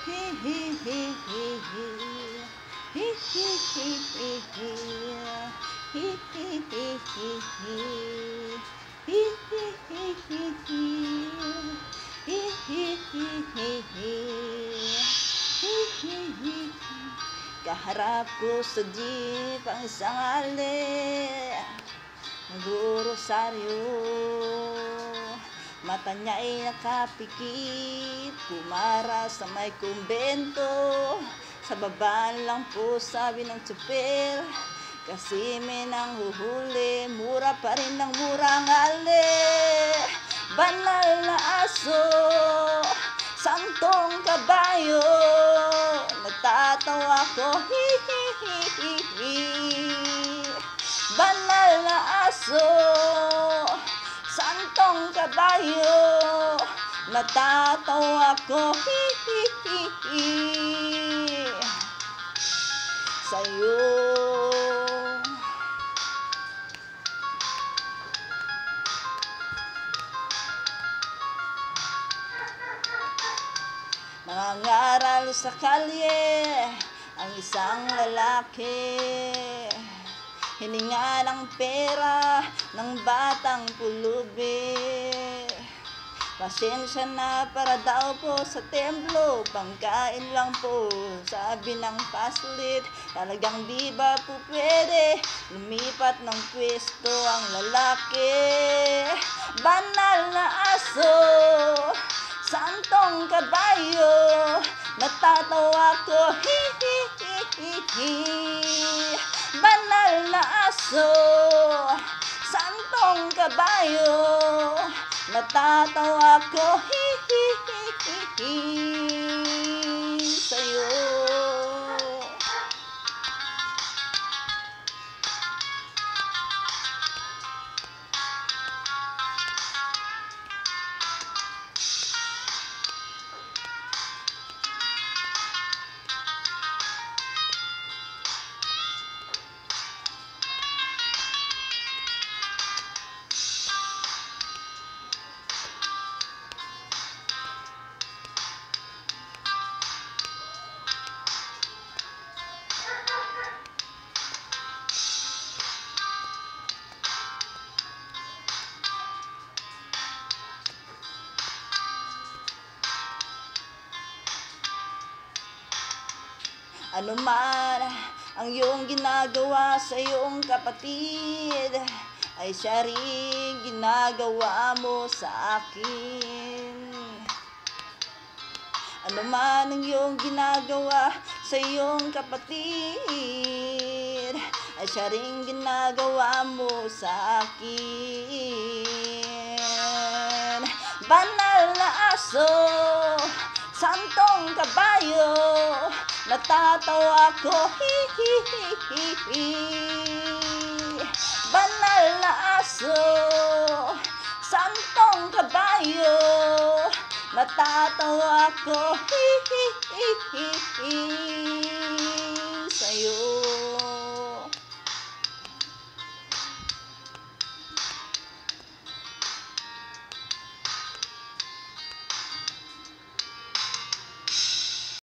Hi hi hi hi hi. Hi hi hi hi hi. Hi hi hi hi hi. Hi hi hi hi hi. Hi hi hi hi hi. Hi hi hi hi. Kaharap ko sa jeep ang isang ali, nag-urosaryo. Mata niya ay nakapikit, pumara sa may kumbento. Sa baba lang po sabi ng tsuper, kasi may nang huhuli, mura pa rin ng murang ali. Banal na aso, santong kabayo, natatawa ko, hi hi hi hi hi. Banal na aso, santong kabayo, natatawa ko, hi hi hi hi. Sa'yo nangangaral sa kalye ang isang lalaki, hininga ng pera ng batang pulubi. Pasensya na para daw po sa templo, pangkain lang po, sabi ng paslit. Talagang di ba po pwede lumipat ng pwesto ang lalaki? Banal na aso, santong kabayo, natatawa ko, hi hi hi hi hi. Banal na aso, santong kabayo, natatawa ko, hi hi hi hi hi. Sa'yo ano man ang iyong ginagawa sa iyong kapatid, ay siya rin ginagawa mo sa akin. Ano man ang iyong ginagawa sa iyong kapatid, ay siya rin ginagawa mo sa akin. Banal na aso, santong kabayo, natatawa ko, hi hi hi hi hi. Banal na aso, santong kabayo, natatawa ko, hi hi hi hi hi.